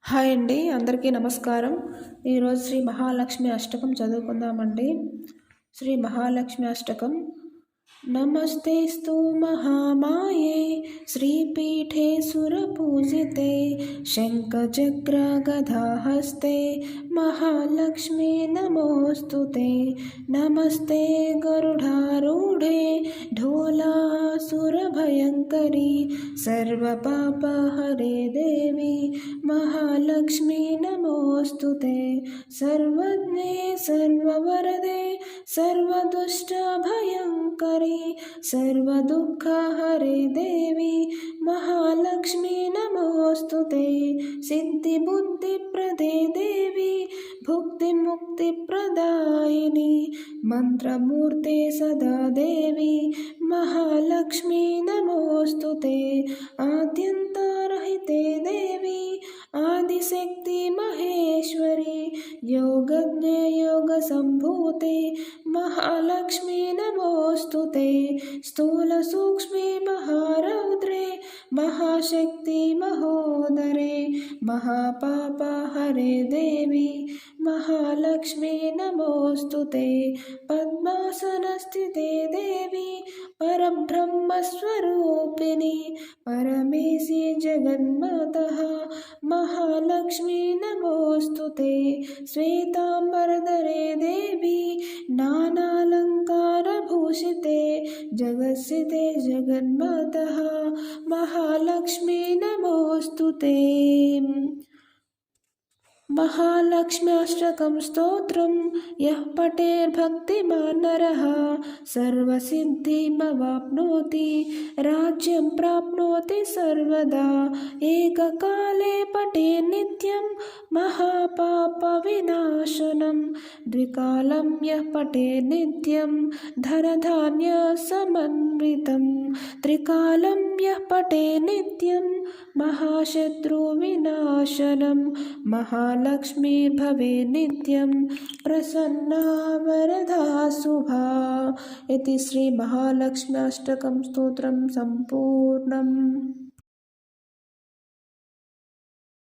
Hi అండి, అందరికీ నమస్కారం. ఈరోజు శ్రీ మహాలక్ష్మి అష్టకం చదువుకుందామండి. శ్రీ మహాలక్ష్మి అష్టకం. నమస్తేస్తు మహామాయే శ్రీపీఠే సురపూజితే శంఖచక్రగదాహస్తే మహాలక్ష్మీ నమోస్తుతే. నమస్తే గరుడారూఢే ढोलासुरभयङ्करी सर्वपापहरे देवी महालक्ष्मी नमोऽस्तुते. सर्वज्ञे सर्ववरदे सर्वदुष्टभयङ्करी सर्वदुःखहरे देवी महालक्ष्मी नमोऽस्तुते. सिद्धिबुद्धिप्रदे देवी भुक्तिमुक्तिप्रदायिनी मंत्रमूर्ते सदा देवी महालक्ष्मी नमोस्तुते. आद्यन्तरहिते देवी आदिशक्ति महेश्वरी योगज्ञे योगसम्भूते महालक्ष्मी नमोस्तुते. स्थूलसूक्ष्मे महारौद्रे महाशक्ति महोदरे महापापहरे देवी महालक्ष्मी नमोस्तुते. पद्मासनस्थिते देवी परब्रह्मस्वरूपिणी परमेशी जगन्मातः महालक्ष्मी नमोस्तुते. श्वेताम्बरधरे देवी नानालङ्कारभूषिते जगत्स्थिते जगन्मातः महालक्ष्मी नमोस्तुते. महालक्ष्म्याष्टकं स्तोत्रं यः पठेर्भक्तिमान् नरः सर्वसिद्धिमवाप्नोति राज्यं प्राप्नोति सर्वदा. एककाले पठे नित्यं महापापविनाशनं द्विकालं यः पठे नित्यं धनधान्यसमन्वितं त्रिकालं यः पठे नित्यं महाशत्रुविनाशनं महालक्ष्मीर्भवे नित्यं प्रसन्ना वरदा शुभा. इति श्री महालक्ष्म्याष्टकं स्तोत्रं सम्पूर्णम्.